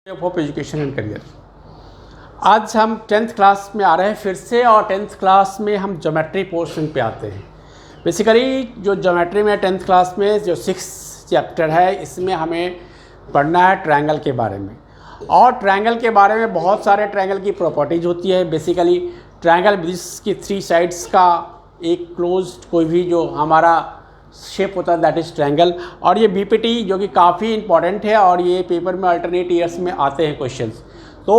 Of education and career. आज हम 10th class में आ रहे हैं फिर से, और 10th क्लास में हम ज्योमेट्री पोर्शन पे आते हैं। बेसिकली जो ज्योमेट्री में 10th क्लास में जो 6th चैप्टर है, इसमें हमें पढ़ना है ट्रायंगल के बारे में। और ट्रायंगल के बारे में बहुत सारे ट्रायंगल की प्रॉपर्टीज होती है। बेसिकली ट्रायंगल जिसकी 3 साइड्स का एक क्लोज्ड कोई भी जो हमारा शेप होता है दैट इज़ ट्रायंगल। और ये बीपीटी जो कि काफ़ी इंपॉर्टेंट है और ये पेपर में अल्टरनेट ईयर्स में आते हैं क्वेश्चंस। तो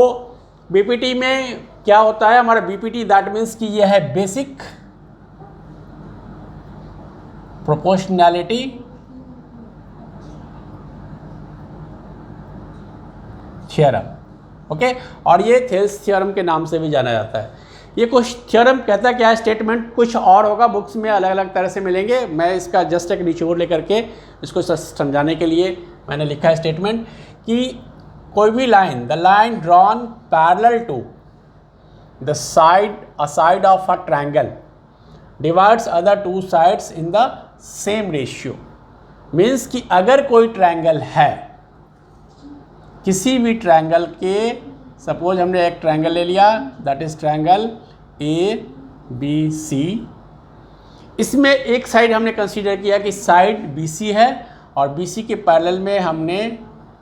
बीपीटी में क्या होता है, हमारा बीपीटी दैट मीन्स कि ये है बेसिक प्रोपोर्शनैलिटी थ्योरम। ओके, और ये थेल्स थ्योरम के नाम से भी जाना जाता है। ये कुछ थ्योरम कहता है क्या है, स्टेटमेंट कुछ और होगा, बुक्स में अलग अलग तरह से मिलेंगे। मैं इसका जस्ट एक निचोड़ लेकर के इसको समझाने के लिए मैंने लिखा है स्टेटमेंट कि कोई भी line, the line drawn parallel to the side a side of a triangle divides other 2 sides in the same ratio. Means कि अगर कोई ट्रायंगल है, किसी भी ट्रायंगल के, सपोज हमने एक ट्रायंगल ले लिया दैट इज ट्रायंगल ABC। इसमें एक साइड हमने कंसीडर किया कि साइड BC है और BC के पैरेलल में हमने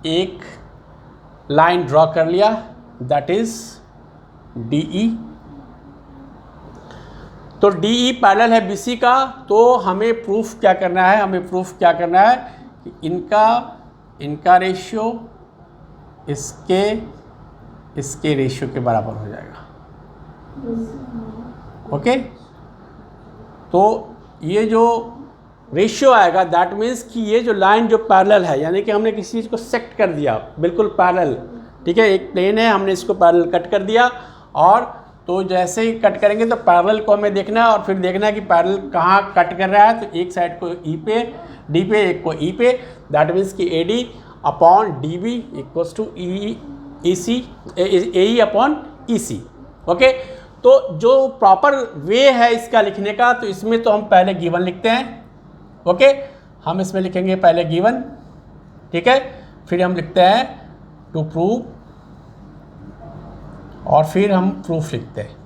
एक लाइन ड्रॉ कर लिया दैट इज DE। तो DE पैरेलल है BC का। तो हमें प्रूफ क्या करना है, कि इनका रेशियो इसके रेशियो के बराबर हो जाएगा। ओके, तो ये जो रेशियो आएगा दैट मीन्स कि ये जो लाइन जो पैरेलल है, यानी कि हमने किसी चीज़ को सेक्ट कर दिया बिल्कुल पैरेलल। ठीक है, एक प्लेन है, हमने इसको पैरेलल कट कर दिया, और तो जैसे ही कट करेंगे तो पैरेलल को हमें देखना है और फिर देखना है कि पैरेलल कहाँ कट कर रहा है। तो एक साइड को E पे, D पे, एक को E पे, दैट मीन्स कि AD upon DB equals to AE upon EC। Okay, तो जो प्रॉपर वे है इसका लिखने का, तो इसमें तो हम पहले गिवन लिखते हैं। ओके, हम इसमें लिखेंगे पहले गिवन, ठीक है, फिर हम लिखते हैं टू प्रूव, और फिर हम प्रूफ लिखते हैं।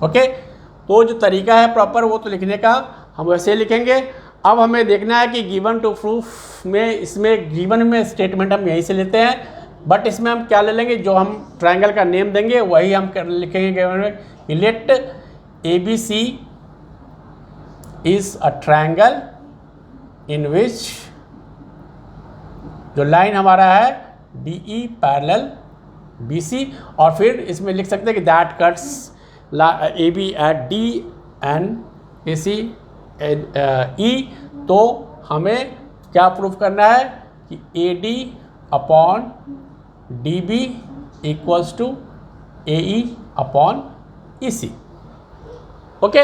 ओके, तो जो तरीका है प्रॉपर वो तो लिखने का हम वैसे लिखेंगे। अब हमें देखना है कि गिवन टू प्रूफ में, इसमें गिवन में स्टेटमेंट हम यहीं से लेते हैं, बट इसमें हम क्या ले लेंगे, जो हम ट्रायंगल का नेम देंगे वही हम लिखेंगे गिवन में। Let ABC is a triangle in which, जो लाइन हमारा है DE पैरेलल BC, और फिर इसमें लिख सकते हैं कि that cuts AB at D and AC E। तो हमें क्या प्रूफ करना है कि AD upon DB equals to AE upon EC। Okay,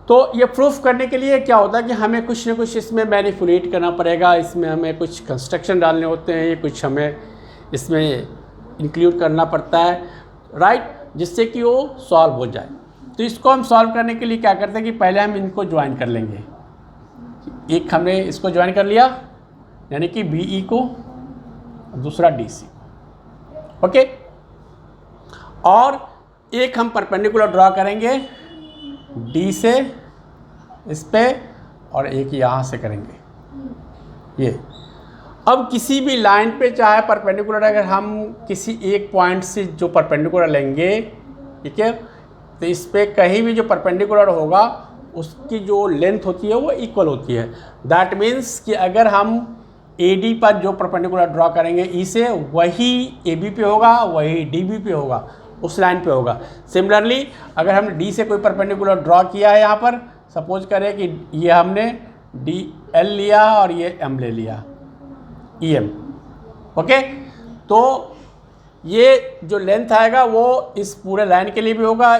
तो ये प्रूफ करने के लिए क्या होता है कि हमें कुछ ना कुछ इसमें मैनिपुलेट करना पड़ेगा, इसमें हमें कुछ कंस्ट्रक्शन डालने होते हैं, कुछ हमें इसमें इंक्लूड करना पड़ता है, राइट, जिससे कि वो सॉल्व हो जाए। तो इसको हम सॉल्व करने के लिए क्या करते हैं कि पहले हम इनको ज्वाइन कर लेंगे। एक हमने इसको ज्वाइन कर लिया, यानी कि BE को, दूसरा DC। ओके, और एक हम परपेंडिकुलर ड्रॉ करेंगे D से इस पे, और एक यहाँ से करेंगे ये। अब किसी भी लाइन पे चाहे परपेंडिकुलर, अगर हम किसी एक पॉइंट से जो परपेंडिकुलर लेंगे, ठीक है, तो इस पे कहीं भी जो परपेंडिकुलर होगा उसकी जो लेंथ होती है वो इक्वल होती है। दैट मीन्स कि अगर हम AD पर जो परपेंडिकुलर ड्रॉ करेंगे E से, वही AB पे होगा, वही DB पे होगा, उस लाइन पे होगा। सिमिलरली अगर हमने D से कोई परपेंडिकुलर ड्रॉ किया है, यहाँ पर सपोज करें कि ये हमने DL लिया और ये M ले लिया, EM। ओके, तो ये जो लेंथ आएगा वो इस पूरे लाइन के लिए भी होगा,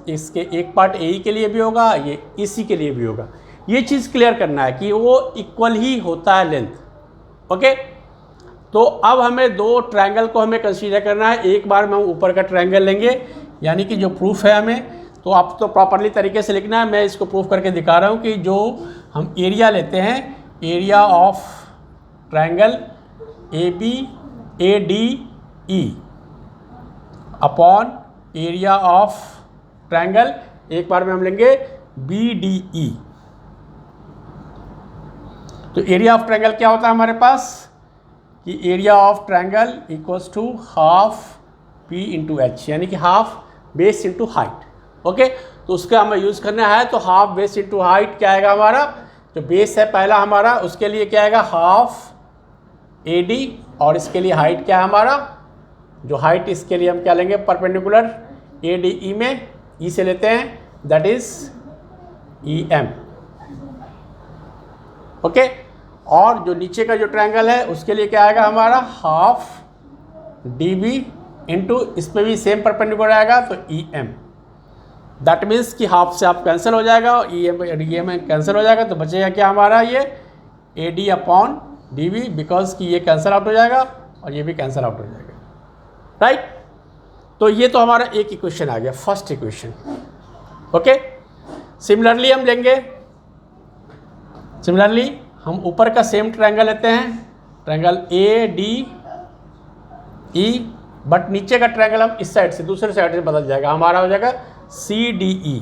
इसके एक पार्ट AE के लिए भी होगा, ये EC के लिए भी होगा। ये चीज़ क्लियर करना है कि वो इक्वल ही होता है लेंथ। ओके, तो अब हमें 2 ट्रायंगल को हमें कंसीडर करना है। एक बार में हम ऊपर का ट्रायंगल लेंगे, यानी कि जो प्रूफ है हमें, तो आप तो प्रॉपरली तरीके से लिखना है। मैं इसको प्रूफ करके दिखा रहा हूँ कि जो हम एरिया लेते हैं, area of triangle AB ADE upon area of triangle, एक बार में हम लेंगे BDE। तो एरिया ऑफ ट्रायंगल क्या होता है हमारे पास कि area of triangle equals to half P into H, यानी कि half base into height. Okay, तो उसका हमें यूज़ करना है, तो हाफ बेस इंटू हाइट क्या आएगा हमारा, जो बेस है पहला हमारा, उसके लिए क्या आएगा हाफ AD, और इसके लिए हाइट क्या है हमारा, जो हाइट इसके लिए हम क्या लेंगे परपेंडिकुलर ADE में E से लेते हैं, दैट इज EM। ओके, और जो नीचे का जो ट्रायंगल है उसके लिए क्या आएगा हमारा हाफ DB इंटू, इस पर भी सेम परपेंडिकुलर आएगा तो EM। दैट मीन्स कि हाफ से हाफ कैंसिल हो जाएगा और EM कैंसिल हो जाएगा, तो बचेगा क्या हमारा ये AD अपॉन DB, बिकॉज कि ये कैंसिल आउट हो जाएगा और ये भी कैंसिल आउट हो जाएगा, राइट। तो ये तो हमारा एक इक्वेशन आ गया, फर्स्ट इक्वेशन। ओके, सिमिलरली हम लेंगे, सिमिलरली हम ऊपर का सेम ट्रायंगल लेते हैं, ट्रायंगल ADE, बट नीचे का ट्रायंगल हम इस साइड से दूसरे साइड से बदल जाएगा, हमारा हो जाएगा CDE।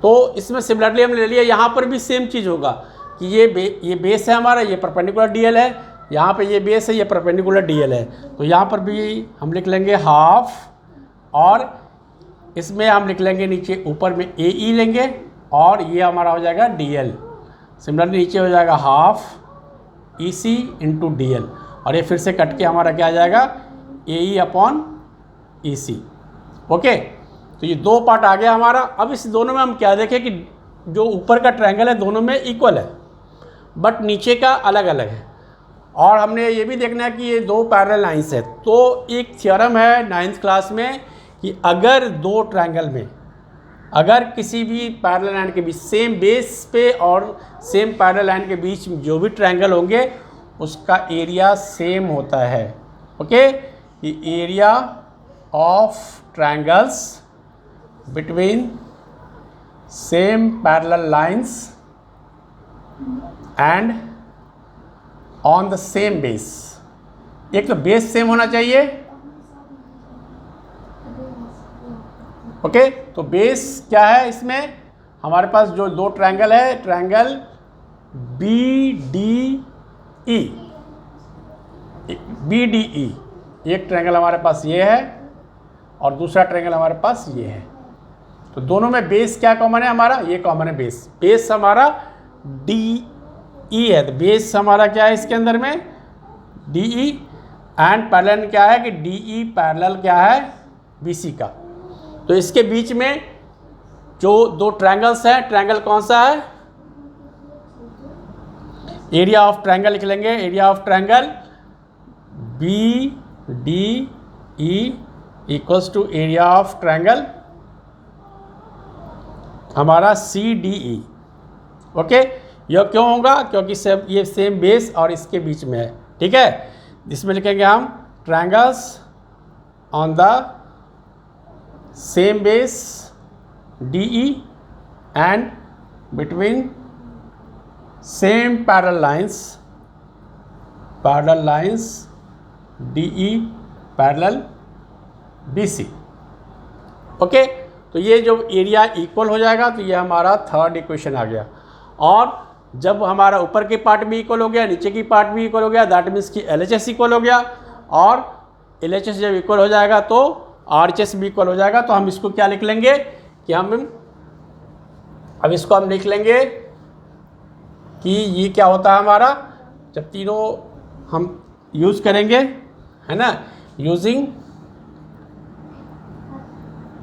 तो इसमें सिमिलरली हम ले लिया, यहाँ पर भी सेम चीज़ होगा कि ये बेस है हमारा, ये परपेंडिकुलर DL है, यहाँ पे ये बेस है, ये परपेंडिकुलर DL है, तो यहाँ पर भी हम लिख लेंगे हाफ, और इसमें हम लिख लेंगे नीचे ऊपर में AE लेंगे, और ये हमारा हो जाएगा DL। सिमिलरली नीचे हो जाएगा हाफ EC इंटू DL, और ये फिर से कट के हमारा क्या आ जाएगा AE अपॉन EC। ओके, तो ये दो पार्ट आ गया हमारा। अब इस दोनों में हम क्या देखें कि जो ऊपर का ट्रायंगल है दोनों में इक्वल है, बट नीचे का अलग अलग है, और हमने ये भी देखना है कि ये दो पैरेलल लाइंस है। तो एक थ्योरम है 9th क्लास में कि अगर दो ट्रायंगल में, अगर किसी भी पैरेलल लाइन के बीच सेम बेस पे और सेम पैरेलल लाइन के बीच जो भी ट्रायंगल होंगे उसका एरिया सेम होता है। ओके, कि area of triangles between same parallel lines and on the same base, एक तो बेस सेम होना चाहिए। ओके, तो बेस क्या है इसमें हमारे पास, जो दो ट्रायंगल है, ट्रायंगल BDE, एक ट्रायंगल हमारे पास ये है और दूसरा ट्रायंगल हमारे पास ये है, तो दोनों में बेस क्या कॉमन है हमारा, ये कॉमन है बेस। बेस हमारा DE है, तो बेस हमारा क्या है इसके अंदर में DE, एंड पैरेलल क्या है कि DE पैरेलल क्या है BC का। तो इसके बीच में जो दो ट्रायंगल्स हैं, ट्रायंगल कौन सा है, एरिया ऑफ ट्रायंगल लिख लेंगे, area of triangle BDE equals to area of triangle हमारा CDE। ओके, यह क्यों होगा, क्योंकि ये सेम बेस और इसके बीच में है, ठीक है। इसमें लिखेंगे हम triangles on the same base DE and between same parallel lines DE parallel BC। Okay, तो ये जो एरिया इक्वल हो जाएगा तो ये हमारा थर्ड इक्वेशन आ गया। और जब हमारा ऊपर के पार्ट भी इक्वल हो गया, नीचे की पार्ट भी इक्वल हो गया, दैट मीन्स कि LHS इक्वल हो गया, और LHS जब इक्वल हो जाएगा तो RHS भी इक्वल हो जाएगा। तो हम इसको क्या लिख लेंगे कि अब इसको हम लिख लेंगे कि ये क्या होता है हमारा, जब तीनों हम यूज़ करेंगे, है ना, यूजिंग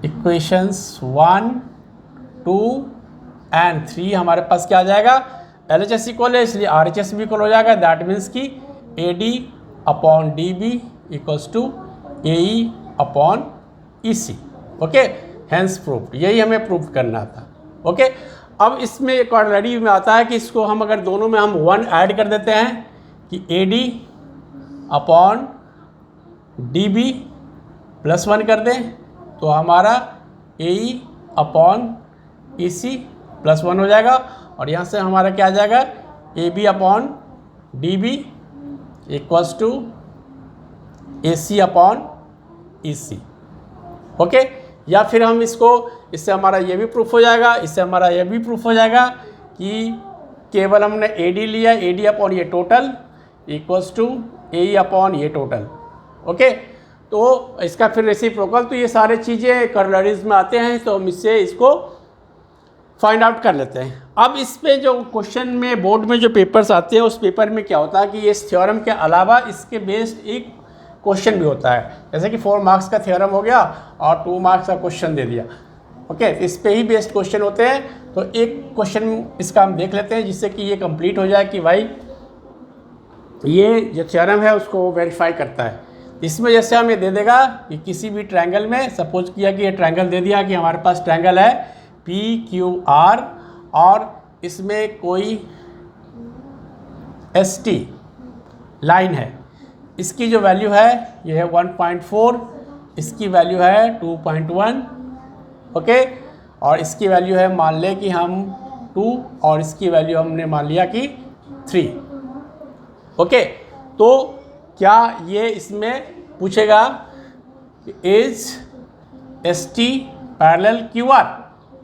इक्वेशंस 1, 2 एंड 3 हमारे पास क्या आ जाएगा, LHS इक्वल है इसलिए RHS भी इक्वल हो जाएगा। दैट मीन्स कि AD upon DB equals to AE upon EC। Okay, hence proof, यही हमें प्रूफ करना था। ओके, अब इसमें एक ऑलरेडी में आता है कि इसको हम अगर दोनों में हम 1 ऐड कर देते हैं कि AD अपॉन DB प्लस 1 कर दें तो हमारा AE अपॉन EC प्लस 1 हो जाएगा, और यहाँ से हमारा क्या आ जाएगा AB upon DB equals to AC upon EC। Okay, या फिर हम इससे हमारा ये भी प्रूफ हो जाएगा, इससे हमारा ये भी प्रूफ हो जाएगा कि केवल हमने AD लिया, AD अपॉन ये total equals to AE upon ये टोटल। ओके, तो इसका फिर रेसिप्रोकल, तो ये सारे चीज़ें करोलरीज में आते हैं, तो हम इसको फाइंड आउट कर लेते हैं। अब इस पे जो क्वेश्चन में बोर्ड में जो पेपर्स आते हैं, उस पेपर में क्या होता है कि इस थ्योरम के अलावा इसके बेस्ड एक क्वेश्चन भी होता है, जैसे कि 4 मार्क्स का थ्योरम हो गया और 2 मार्क्स का क्वेश्चन दे दिया। ओके, इस पे ही बेस्ड क्वेश्चन होते हैं। तो एक क्वेश्चन इसका हम देख लेते हैं जिससे कि ये कंप्लीट हो जाए कि भाई ये जो थ्योरम है उसको वेरीफाई करता है। इसमें जैसे हमें दे देगा कि किसी भी ट्रायंगल में, सपोज किया कि ये ट्रायंगल दे दिया कि हमारे पास ट्रायंगल है PQR और इसमें कोई ST लाइन है, इसकी जो वैल्यू है ये है 1.4, इसकी वैल्यू है 2.1। ओके, और इसकी वैल्यू है मान लें कि हम 2 और इसकी वैल्यू हमने मान लिया कि 3। ओके, तो क्या ये इसमें पूछेगा इज ST पैरेलल QR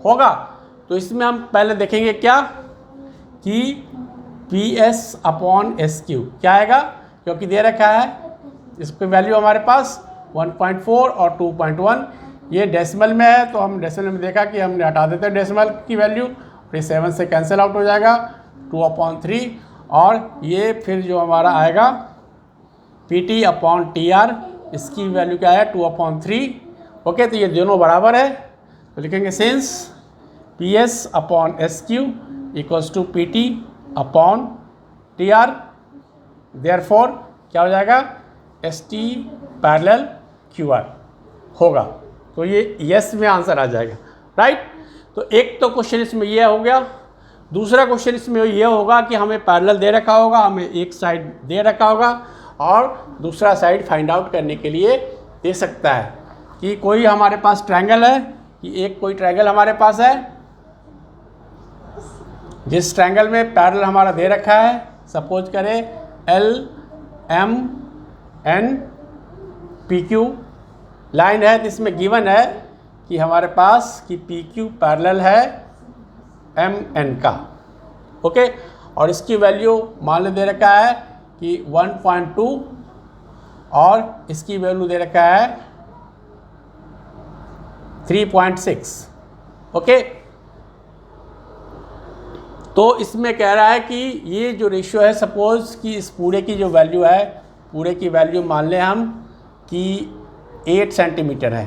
होगा? तो इसमें हम पहले देखेंगे क्या कि PS अपॉन SQ क्या आएगा, क्योंकि दे रखा है इसकी वैल्यू हमारे पास 1.4 और 2.1, ये डेसिमल में है तो हम डेसिमल में देखा कि हमने हटा देते हैं डेसिमल की वैल्यू, फिर 7 से कैंसिल आउट हो जाएगा 2/3, और ये फिर जो हमारा आएगा PT अपॉन TR, इसकी वैल्यू क्या है 2/3। ओके, तो ये दोनों बराबर है, तो लिखेंगे since PS upon SQ equals to PT upon TR, therefore क्या हो जाएगा ST पैरेलल QR होगा। तो ये यस में आंसर आ जाएगा, राइट। तो एक तो क्वेश्चन इसमें ये हो गया। दूसरा क्वेश्चन इसमें ये होगा कि हमें पैरेलल दे रखा होगा, हमें एक साइड दे रखा होगा और दूसरा साइड फाइंड आउट करने के लिए दे सकता है कि कोई हमारे पास ट्रायंगल है, कि एक कोई ट्रायंगल हमारे पास है जिस ट्रायंगल में पैरेलल हमारा दे रखा है, सपोज करें LMNPQ लाइन है, तो इसमें गिवन है कि हमारे पास कि PQ पैरेलल है MN का। ओके, और इसकी वैल्यू मान ले दे रखा है कि 1.2 और इसकी वैल्यू दे रखा है 3.6। ओके, तो इसमें कह रहा है कि ये जो रेशियो है, सपोज कि इस पूरे की जो वैल्यू है, पूरे की वैल्यू मान लें हम कि 8 सेंटीमीटर है,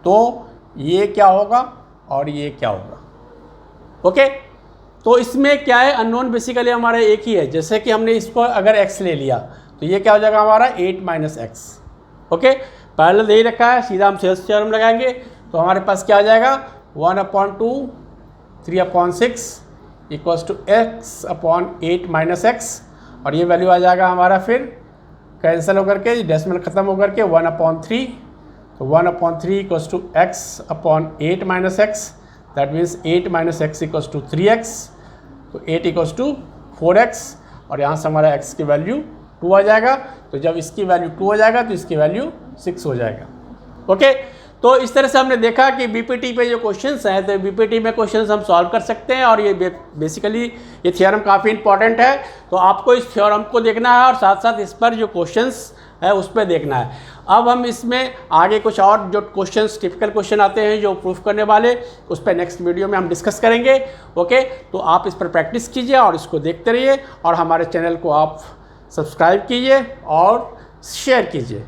तो ये क्या होगा और ये क्या होगा। ओके, तो इसमें क्या है, अननोन बेसिकली हमारा एक ही है। जैसे कि हमने इसको अगर x ले लिया तो ये क्या हो जाएगा हमारा 8 - x। ओके, पैरेलल दे ही रखा है, सीधा हम सेल्स थ्योरम लगाएंगे तो हमारे पास क्या आ जाएगा 1/2 3/6 equals to x upon 8 - x, और ये वैल्यू आ जाएगा हमारा फिर कैंसिल होकर के, डेसिमल ख़त्म होकर के 1/3, तो 1/3 equals to x upon 8 - x, that means 8 - x equals to 3x, तो 8 इक्वल्स टू 4x, और यहाँ से हमारा x की वैल्यू 2 आ जाएगा। तो जब इसकी वैल्यू 2 हो जाएगा तो इसकी वैल्यू 6 हो जाएगा। ओके, तो इस तरह से हमने देखा कि बीपीटी पे जो क्वेश्चंस हैं, तो बीपीटी में क्वेश्चंस हम सॉल्व कर सकते हैं, और ये बेसिकली ये थ्योरम काफ़ी इंपॉर्टेंट है। तो आपको इस थ्योरम को देखना है और साथ साथ इस पर जो क्वेश्चंस है उस पर देखना है। अब हम इसमें आगे कुछ और जो क्वेश्चंस, टिपिकल क्वेश्चन आते हैं जो प्रूफ करने वाले, उस पर नेक्स्ट वीडियो में हम डिस्कस करेंगे। ओके, तो आप इस पर प्रैक्टिस कीजिए और इसको देखते रहिए, और हमारे चैनल को आप सब्सक्राइब कीजिए और शेयर कीजिए।